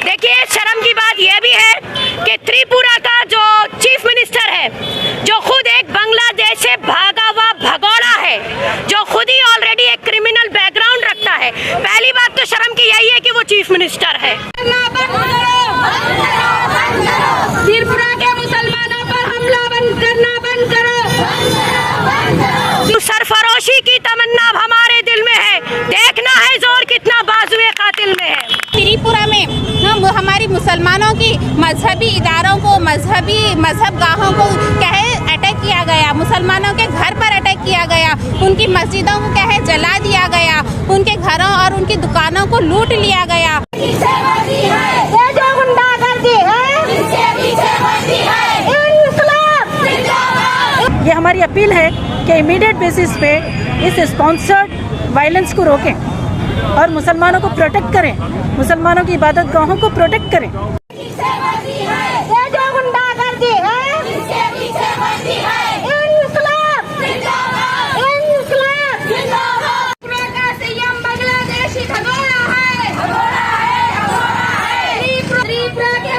देखिए, शर्म की बात यह भी है कि त्रिपुरा का जो चीफ मिनिस्टर है, जो खुद एक बांग्लादेश से भागा हुआ भगोड़ा है, जो खुद ही ऑलरेडी एक क्रिमिनल बैकग्राउंड रखता है, पहली बात तो शर्म की यही है कि वो चीफ मिनिस्टर है। त्रिपुरा के मुसलमानों पर हमला करना बंद करो। सरफरोशी की तमन्ना हमारे दिल में है, देखना है जोर कितना बाजुए कातिल में है। त्रिपुरा में हमारी मुसलमानों की मजहबी इदारों को, मजहब गाहों को अटैक किया गया, मुसलमानों के घर पर अटैक किया गया, उनकी मस्जिदों को जला दिया गया, उनके घरों और उनकी दुकानों को लूट लिया गया। ये हमारी अपील है कि इमीडिएट बेसिस पे इस स्पॉन्सर्ड वायलेंस को रोकें और मुसलमानों को प्रोटेक्ट करें, मुसलमानों की इबादत गाहों को प्रोटेक्ट करें।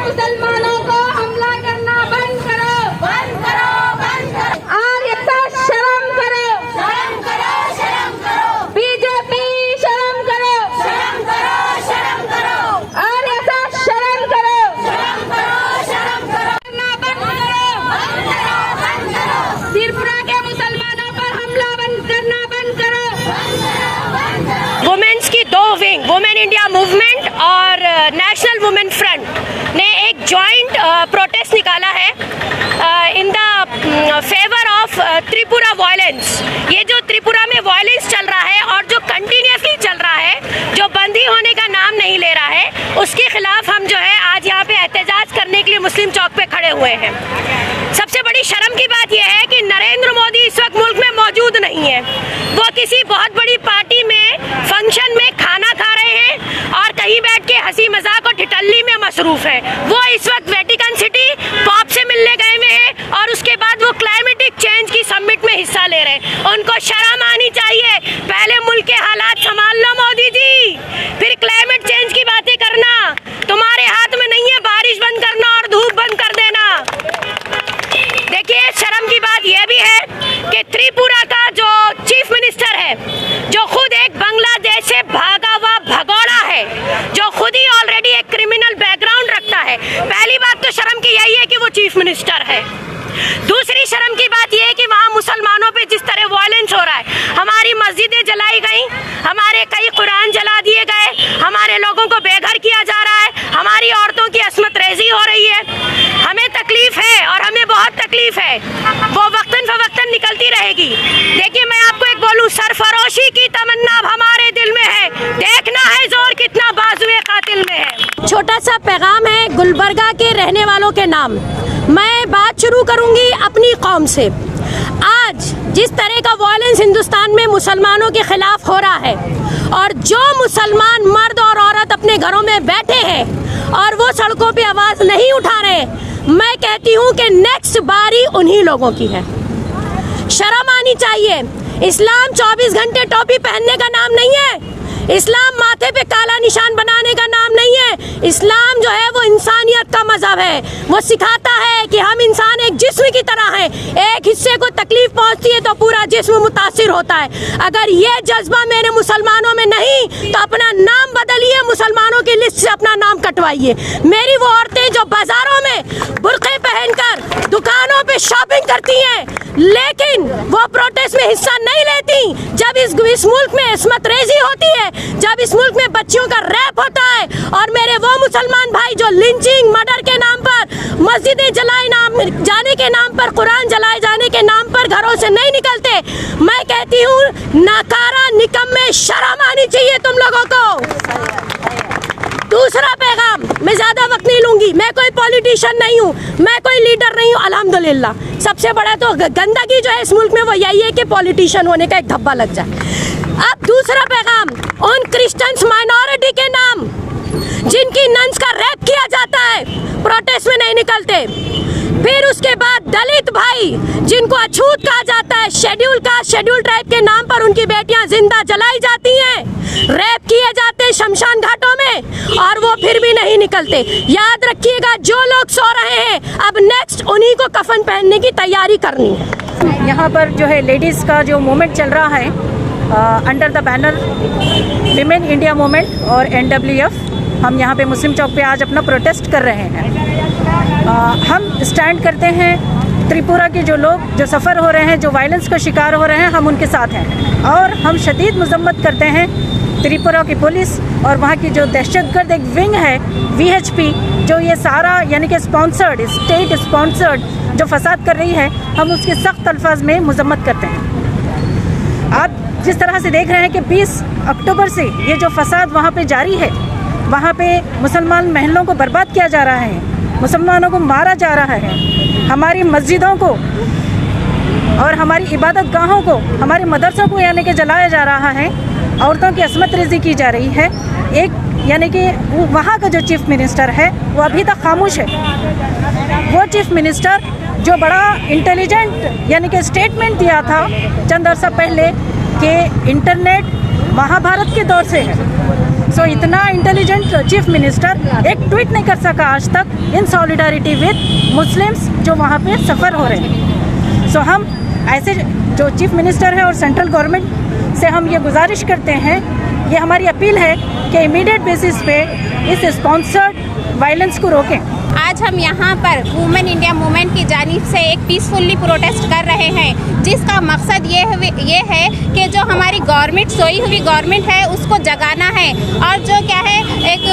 मुसलमानों को हमला करना बंद करो, बंद करो, बंद करो। और ऐसा शर्म करो, शर्म करो, शर्म करो। बीजेपी शर्म करो, शर्म करो, शर्म करो। और ऐसा शर्म करो, शर्म करो, शर्म करो। करना बंद करो, बंद करो, बंद करो। त्रिपुरा के मुसलमानों पर हमला करना बंद करो, बंद करो, बंद करो। वुमेन्स की दो विंग, वुमेन इंडिया मूवमेंट और नेशनल वुमेन फ्रंट ने एक जॉइंट प्रोटेस्ट निकाला है in the favour of Tripura violence. ये जो त्रिपुरा में वायलेंस चल रहा है और जो कंटिन्यूसली चल रहा है, जो बंदी होने का नाम नहीं ले रहा है, उसके खिलाफ हम जो है आज यहाँ पे एहतजाज करने के लिए मुस्लिम चौक पे खड़े हुए हैं। सबसे बड़ी शर्म की बात यह है कि नरेंद्र मोदी इस वक्त मुल्क में मौजूद नहीं है। वो किसी बहुत बड़ी पार्टी में फंक्शन में खाना खा रहे हैं और कहीं बैठ के हंसी मजाक और ठिठल्ली में मसरूफ है। वो इस वक्त वेटिकन सिटी पॉप से मिलने गए हुए हैं और उसके बाद वो क्लाइमेटिक चेंज की समिट में हिस्सा ले रहे हैं। उनको शर्म आनी चाहिए। पहले मुल्क के हालात संभाल लो मोदी जी, फिर क्लाइमेट चेंज की बातें करना। तुम्हारे हाथ में नहीं है बारिश बंद करना और धूप बंद कर देना। देखिए, शर्म की बात यह भी है कि त्रिपुरा का जो चीफ मिनिस्टर है, जो खुद एक बांग्लादेश से भागा हुआ भगोड़ा है, जो खुद ही ऑलरेडी एक क्रिमिनल बैकग्राउंड रखता है, पहली बात तो शर्म की यही है कि वो चीफ मिनिस्टर है। दूसरी शर्म की बात यह है कि वहाँ मुसलमानों पे जिस तरह वायलेंस हो रहा है, हमारी मस्जिदें जलाई गई, हमारे कई कुरान जला दिए गए, हमारे लोगों को बेघर किया जा रहा है, हमारी औरतों की अस्मत रेजी हो रही है। हमें तकलीफ है और हमें बहुत तकलीफ है, वो वक्तन फवक्तन निकलती रहेगी। देखिए, मैं आपको एक बोलूं, सरफरोशी की तमन्ना हमारे दिल में है, देखना है जोर कितना बाजुए कातिल में है। छोटा सा पैगाम है गुलबर्गा के रहने वालों के नाम। मैं बात शुरू करूंगी अपनी कौम से। आज जिस तरह का वायलेंस हिंदुस्तान में मुसलमानों के खिलाफ हो रहा है और जो मुसलमान मर्द और औरत अपने घरों में बैठे हैं और वो सड़कों पे आवाज नहीं उठा रहे, मैं कहती हूँ कि नेक्स्ट बारी उन्हीं लोगों की है। शर्म आनी चाहिए। इस्लाम 24 घंटे टोपी पहनने का नाम नहीं है। इस्लाम माथे पे काला निशान बनाने का नाम नहीं है। इस्लाम जो है वो इंसानियत का मजहब है। वो सिखाता है कि हम इंसान एक जिस्म की तरह हैं। एक हिस्से को तकलीफ पहुंचती है तो पूरा जिस्म मुतासिर होता है। अगर ये जज्बा मेरे मुसलमानों में नहीं तो अपना नाम बदलिए, मुसलमानों की लिस्ट से अपना नाम कटवाइए। मेरी वो औरतें जो बाजारों में बुर्के पहनकर दुकानों पे शॉपिंग करती हैं, लेकिन वो प्रोटेस्ट में हिस्सा नहीं लेती। जब इस मुल्क में इस्मत रेजी होती है, जब इस मुल्क में बच्चियों का रैप होता है और मेरे वो मुसलमान भाई जो लिंचिंग, मर्डर के नाम पर, मस्जिदें जलाए जाने के नाम पर, कुरान जलाए जाने के नाम पर घरों से नहीं निकलते, मैं कहती हूँ नाकारा, निकम्मे, शर्म आनी चाहिए तुम लोगों को। दूसरा पैगाम, मैं ज्यादा वक्त नहीं लूंगी, मैं कोई पॉलिटिशियन नहीं हूँ, मैं कोई लीडर नहीं हूँ, अल्हम्दुलिल्लाह। सबसे बड़ा तो गंदगी जो है इस मुल्क में वो यही है कि पॉलिटिशियन होने का एक धब्बा लग जाए। अब दूसरा पैगाम, उन क्रिश्चियंस माइनॉरिटी के नाम जिनकी नन्स का रैप किया जाता है, है, प्रोटेस्ट में नहीं निकलते। फिर उसके बाद दलित भाई जिनको अछूत कहा जाता है, शेड्यूल कास्ट शेड्यूल ट्राइब के नाम पर उनकी बेटियां जिंदा जलाई जाती हैं, रेप किए जाते हैं शमशान घाटों में, और वो फिर भी नहीं निकलते। याद रखिएगा, जो लोग सो रहे हैं अब नेक्स्ट उन्हीं को कफन पहनने की तैयारी करनी है। यहाँ पर जो है लेडीज़ का जो मूवमेंट चल रहा है under the banner women India movement और NWF, हम यहाँ पे मुस्लिम चौक पे आज अपना प्रोटेस्ट कर रहे हैं। हम स्टैंड करते हैं त्रिपुरा के जो लोग जो सफ़र हो रहे हैं, जो वायलेंस का शिकार हो रहे हैं, हम उनके साथ हैं। और हम शदीद मजम्मत करते हैं त्रिपुरा की पुलिस और वहाँ की जो दहशतगर्द एक विंग है VHP, जो ये सारा यानी कि स्पॉन्सर्ड, स्टेट स्पॉन्सर्ड जो फसाद कर रही है, हम उसके सख्त अल्फाज में मजम्मत करते हैं। आप जिस तरह से देख रहे हैं कि 20 अक्टूबर से ये जो फसाद वहाँ पे जारी है, वहाँ पे मुसलमान महलों को बर्बाद किया जा रहा है, मुसलमानों को मारा जा रहा है, हमारी मस्जिदों को और हमारी इबादत गाहों को, हमारे मदरसों को यानी कि जलाया जा रहा है, औरतों की असमत रेज़ी की जा रही है। एक यानी कि वहाँ का जो चीफ मिनिस्टर है वो अभी तक खामोश है। वो चीफ मिनिस्टर जो बड़ा इंटेलिजेंट यानी कि स्टेटमेंट दिया था चंद अर्सा पहले कि इंटरनेट महाभारत के दौर से है, सो इतना इंटेलिजेंट चीफ मिनिस्टर एक ट्वीट नहीं कर सका आज तक इन सॉलिडारिटी विद मुस्लिम्स जो वहाँ पे सफ़र हो रहे हैं। सो हम ऐसे जो चीफ मिनिस्टर है और सेंट्रल गवर्नमेंट से हम ये गुजारिश करते हैं, ये हमारी अपील है कि इमीडिएट बेसिस पे इस स्पॉन्सर्ड वायलेंस को रोकें। आज हम यहाँ पर वुमेन इंडिया मूवमेंट की जानिब से एक पीसफुली प्रोटेस्ट कर रहे हैं, जिसका मकसद ये है कि जो हमारी गवर्नमेंट, सोई हुई गवर्नमेंट है, उसको जगाना है। और जो क्या है, एक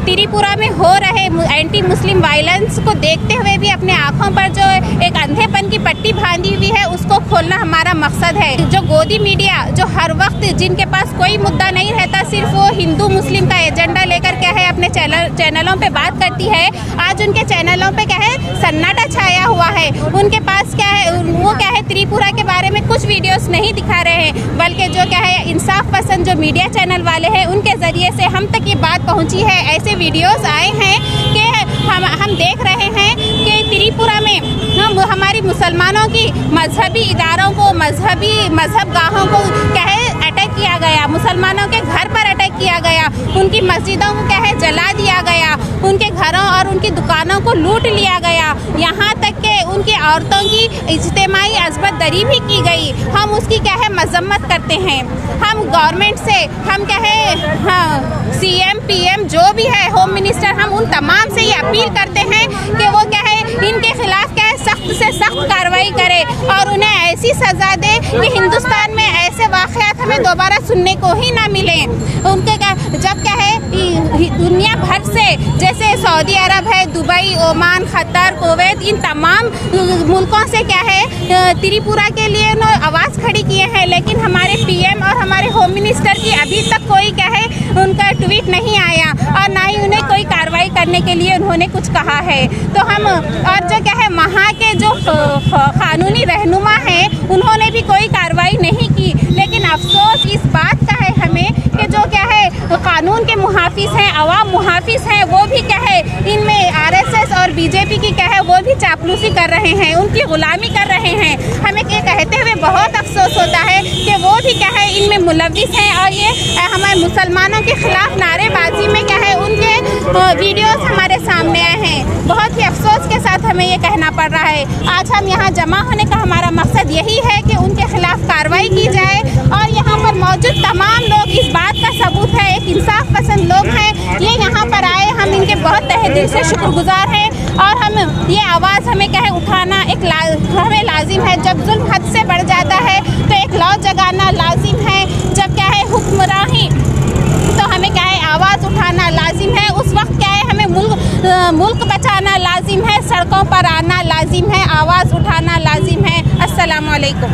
त्रिपुरा में हो रहे एंटी मुस्लिम वायलेंस को देखते हुए भी अपने आँखों पर जो एक अंधेपन की पट्टी बांधी हुई है, उसको खोलना हमारा मकसद है। जो गोदी मीडिया जो हर वक्त जिनके पास कोई मुद्दा नहीं रहता, सिर्फ वो हिंदू मुस्लिम का एजेंडा लेकर क्या है अपने चैनलों पे बात करती है, आज उनके चैनलों पे क्या है सन्नाटा छाया हुआ है। उनके पास क्या है, वो क्या है त्रिपुरा के बारे में कुछ वीडियोस नहीं दिखा रहे हैं, बल्कि जो क्या है इंसाफ पसंद जो मीडिया चैनल वाले हैं, उनके ज़रिए से हम तक ये बात पहुंची है। ऐसे वीडियोस आए हैं कि हम देख रहे हैं कि त्रिपुरा में हमारी मुसलमानों की मजहबी इदारों को, मजहब गाहों को क्या है अटैक किया गया, मुसलमानों के घर पर अटैक किया गया, उनकी मस्जिदों को क्या है जला दिया गया, उनके घरों और उनकी दुकानों को लूट लिया गया, यहाँ तक कि उनकी औरतों की इज्तिमाई अज़मत दरी भी की गई। हम उसकी क्या है मजम्मत करते हैं। हम गवर्नमेंट से हम क्या है, हाँ, CM PM जो भी है, होम मिनिस्टर, हम उन तमाम से ये अपील करते हैं कि वो क्या है इनके खिलाफ क्या है सख्त से सख्त कार्रवाई करे और उन्हें ऐसी सज़ा दे कि हिंदुस्तान में ऐसे वाक़यात हमें दोबारा सुनने को ही ना मिले। उनके क्या जब क्या है दुनिया भर से, जैसे सऊदी अरब है, दुबई, ओमान, कतर, कुवैत, इन तमाम मुल्कों से क्या है त्रिपुरा के लिए उन्होंने आवाज़ खड़ी किए हैं, लेकिन हमारे PM और हमारे होम मिनिस्टर की अभी तक कोई क्या है उनका ट्वीट नहीं आया और ना ही उन्हें कोई कार्रवाई करने के लिए उन्होंने कुछ कहा है। तो हम और जो क्या है वहाँ के जो कानूनी रहनुमा हैं, उन्होंने भी कोई कार्रवाई नहीं की। लेकिन अफसोस इस बात का है हमें कि जो क्या है कानून के मुहाफिज हैं, अवाम मुहाफिज हैं, वो भी क्या है इनमें RSS और BJP की क्या है वो भी चापलूसी कर रहे हैं, उनकी गुलामी कर रहे हैं। हमें ये कहते हुए बहुत अफसोस होता है कि वो भी क्या है इनमें मुलव्विस हैं और ये हमारे मुसलमानों के खिलाफ नारेबाजी में क्या है उनके वीडियोस हमारे सामने आए हैं। बहुत ही अफसोस के साथ हमें ये कहना पड़ रहा है। आज हम यहाँ जमा होने का हमारा मकसद यही है कि उनके खिलाफ कार्रवाई की जाए और यहाँ पर मौजूद तमाम लोग इस बात का सबूत है, एक इंसाफ पसंद लोग हैं, ये यहाँ पर आए, हम इनके बहुत तहे दिल से शुक्रगुजार हैं और हम ये आवाज़ हमें क्या है उठाना हमें लाजिम है। जब जुल्म हद से बढ़ जाता है तो एक लौ जगाना लाजिम है, जब क्या है हुक्मरानी तो हमें क्या है आवाज़ उठाना लाजिम है। उस वक्त क्या है हमें मुल्क बचाना लाजिम है, सड़कों पर आना लाजिम है, आवाज़ उठाना लाजिम है। अस्सलाम वालेकुम।